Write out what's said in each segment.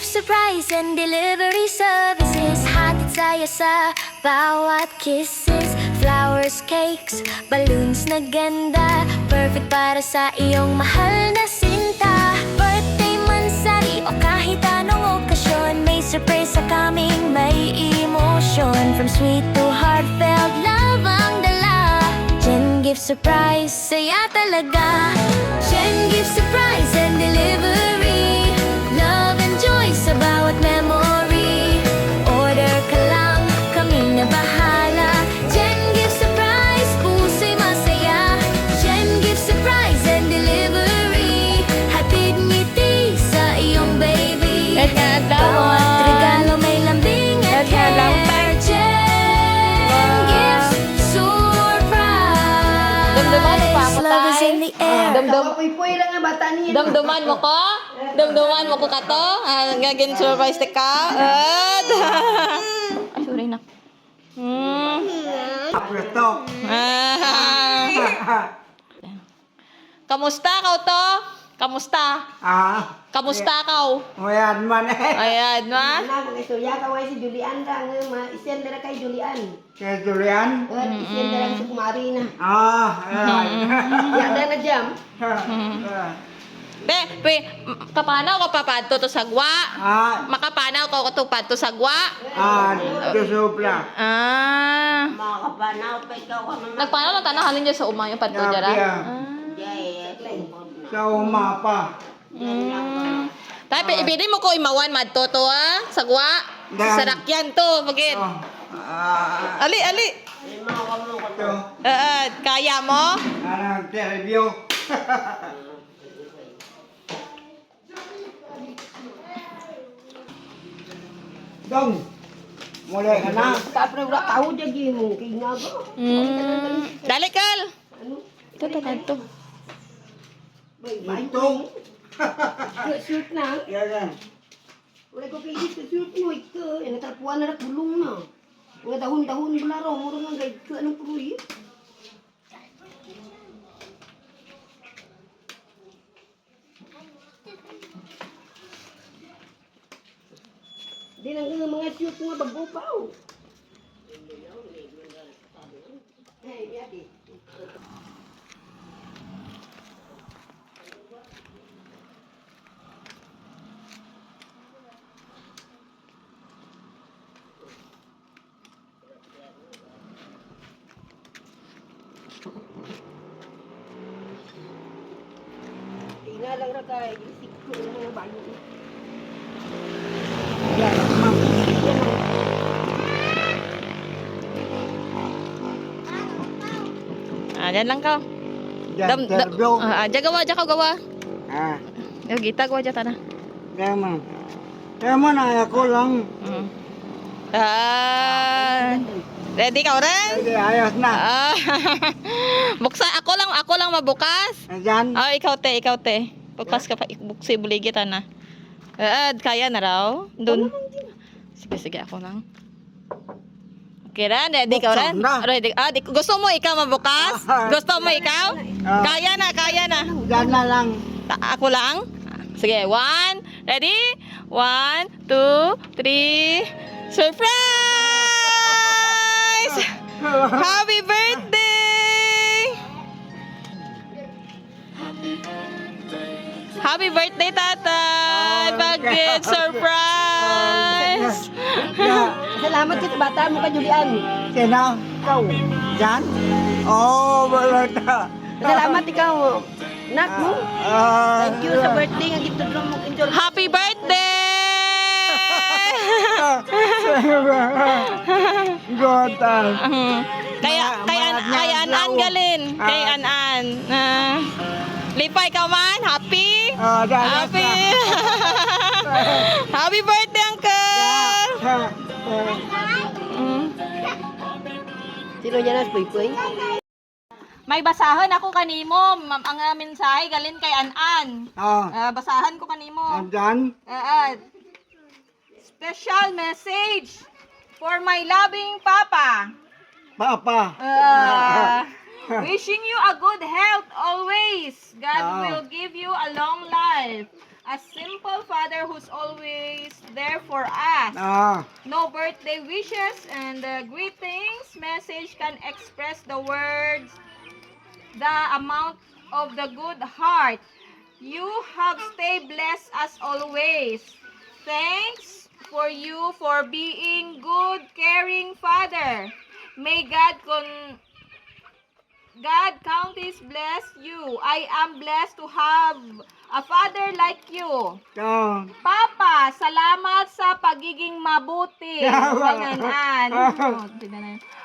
surprise and delivery services. Hatid saya sa bawat kisses. Flowers, cakes, balloons na ganda. Perfect para sa iyong mahal na sinta. Birthday man sari o kahit anong okasyon, may surprise sa kaming may emotion. From sweet to heartfelt, love ang dala. Gen Gift Surprise, saya talaga. Gen Gift Surprise and delivery. Love and joy sa bawat memory. Order ka lang, kami na bahala. Gen Gift Surprise, puso'y masaya. Gen Gift Surprise and delivery. Hatid ngiti sa iyong baby. Bawat regalo may lambing at care. Gen Gift Surprise. Damdaman mo pa ako, Love is tay. in the air. Puy lang nga bata niya. Damdaman mo ko? Damdaman mo ko ka to? Gagawin surprise ka? Ay, sorry na. Ito. Kamusta ka to? Kamusta? Kamusta ka? Ayan man eh. Ayan, ma? Anak, istorya ka si Julian lang. Isyan na kay Julian. Kaya Julian? Isyan na lang sa kumari na. Ayan. Yan na na jam. Kapanaw ka papadto to sagwa? Makapanaw ka to padto sagwa? Kusupla. Makapanaw pa ikaw ka naman. Nagpanaw lang tanahalin niya sa umay yung padto Yeah, dyan, yeah. Sa umapa. Tapi ibili mo ko imawan madto to sagwa? Sa sarakyan to, bagit. Ali. Ito. Kaya mo? Anong teleview. Dong. Mulai ka na. Kapre wala tahu dia gini. Kaya nga ba? Dali, Kal. Ito. Ito. Shoot na. Yan. Wala ko kaya shoot mo ito. Yang terpuan na bulong na. Mga dahon-dahon pula raw. Murang nga gaya ke anong kuruy. Di nang mga shoot nga bagupaw. Hey, yadi. Tingnan lang ra kay isip ko ng mga bayo. Dyan lang ka. Yan, teleview. Dyan gawa. Yung gita gawa dyan na. Kaya man. Kaya man ay ako lang. Ready ka rin? Hindi, ayos na. Buksa, ako lang mabukas. Ayan. Ikaw te. Bukas ka pa, buksi buligit na. Kaya na raw. Doon. Sige, ako lang. Okay rin, ready ka rin? Buksan na. Ready. Gusto mo ikaw mabukas? Gusto mo ikaw? Kaya na. Yan na lang. Ako lang? Sige, 1, ready? 1, 2, 3, surprise! Happy birthday! Happy birthday, tatay! Bagit, surprise! Salamat kita bata mo ka Julian. Sino? Ikaw. Yan? Oh, wala na. Salamat ikaw. Nak mo. Thank you sa birthday nga gitudlo mo enjoy. Happy birthday! God. Kay An-An galin. Kay An-An. Lipay ka man. Happy? Happy. Happy birthday, uncle. Sino yan as puy-puy? May basahan ako kanimo. Ang mensahe galin kay An-An. Basahan ko kanimo. Andyan? Special message for my loving papa. Papa. Wishing you a good health always. God will give you a long life. A simple father who's always there for us. Ah, No birthday wishes and greetings message can express the words, the amount of the good heart. You have stayed blessed as always. Thanks for you for being good, caring father. May God counties bless you. I am blessed to have a father like you. oh. Papa, salamat sa pagiging mabuti. Panganan.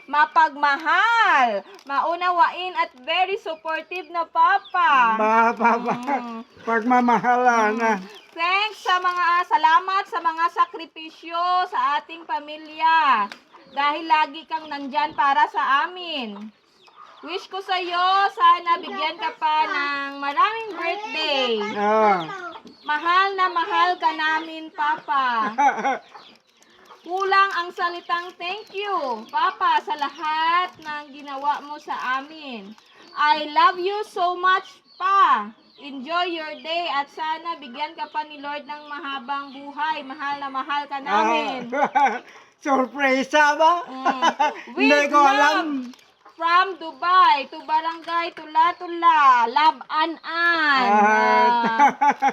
Mapagmahal, maunawain at very supportive na papa. Papa, pagmamahalan na. Thanks sa mga salamat sa mga sakripisyo sa ating pamilya. Dahil lagi kang nandyan para sa amin. Wish ko sa iyo, sana bigyan ka pa ng maraming birthday. Ah. Mahal na mahal ka namin, Papa. Kulang ang salitang thank you, Papa, sa lahat ng ginawa mo sa amin. I love you so much, Pa. Enjoy your day at sana bigyan ka pa ni Lord ng mahabang buhay. Mahal na mahal ka namin. Sorpresa ba? Hindi With ko alam. love from Dubai to Barangay Tula-Tula, Love An-An.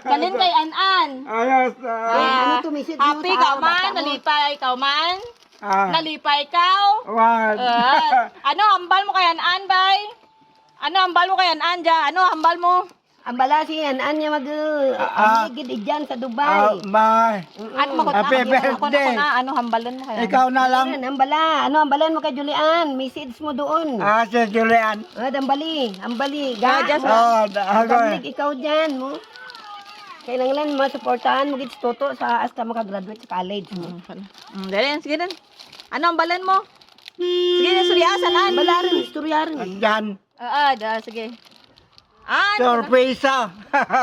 Kalin kay An-An. Ayos. Ano to, message mo Happy sa ka man, bata mo? nalipay ka man, Ah. nalipay ka. One. Ano hambal mo kay An-An, bay? Ano hambal mo kay An-An, ja? Ano hambal mo? Ang bala si An-An niya mag-aligid dyan sa Dubai. Bye. At makot Happy birthday. ano hambalan mo kay An-An? Ikaw na lang. Ang bala. Ano ang balan mo kay Julian? Message mo doon. Ah, si Julian. Ambali. Just- Oh, Pablik ikaw dyan mo. Kailangan masuportahan mo gits toto sa hasta makagraduate sa college mo. Dali, sige din. Ano hambalan mo? Sige din, suryasan, An. Bala rin, istorya rin. Andyan. Sige. An. Sorpresa.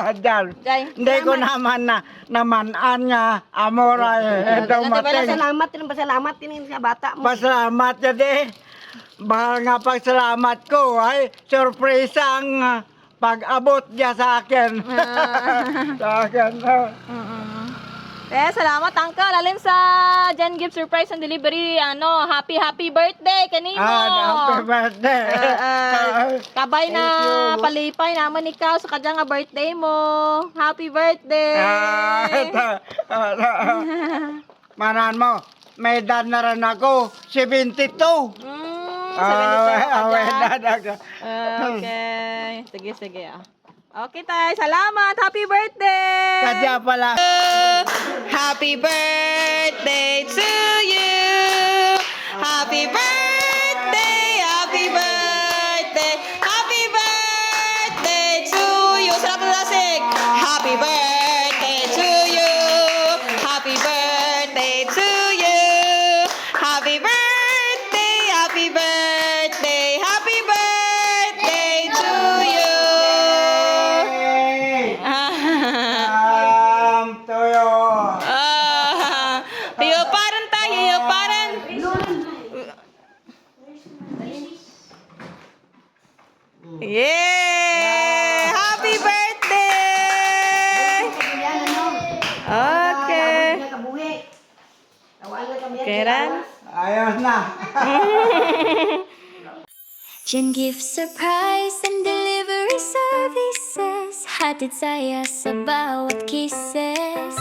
Andyan. Jay. Hindi ko naman namanan nga amora dumating. Pasalamat din sa bata mo. Pasalamat jadi. Bahal nga pagsalamat ko ay sorpresa ang pag-abot niya sa akin. Sa akin. Salamat, Uncle. Alin sa Jan Gift Surprise and Delivery, happy birthday kanino. Happy birthday. Kabay Thank na you. palipay naman ikaw sa kanya nga birthday mo. Happy birthday. Manan mo, may edad na rin ako, 72. 72 ka dyan. Okay. Okay. Sige. Okay, tay. Salamat. Happy birthday. Kadya pala. Happy birthday to you. Happy birthday. Happy birthday. Happy birthday to you. Sarap na lasik. Happy birthday to you. Happy birthday to you. Happy birthday. Happy birthday. Happy birthday to you. Toyo. Hiyoparan tayo, hiyoparan. Yeah! Happy birthday! Okay. Kailan? Ayos na. Jan Gift Surprise and Delivery Services, hatid saya sa bawat kisses.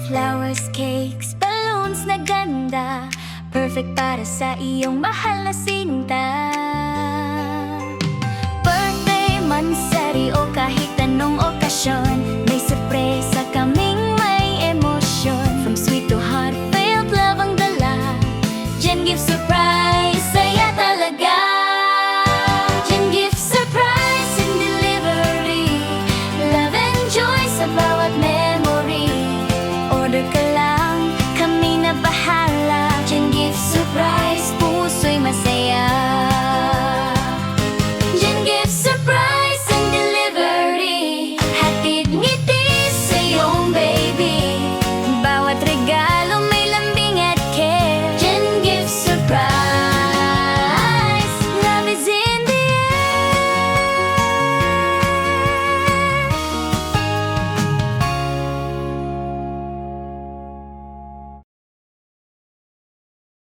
Flowers, cakes, balloons na ganda, perfect para sa iyong mahal na sinta. Birthday, mansari o kahit anong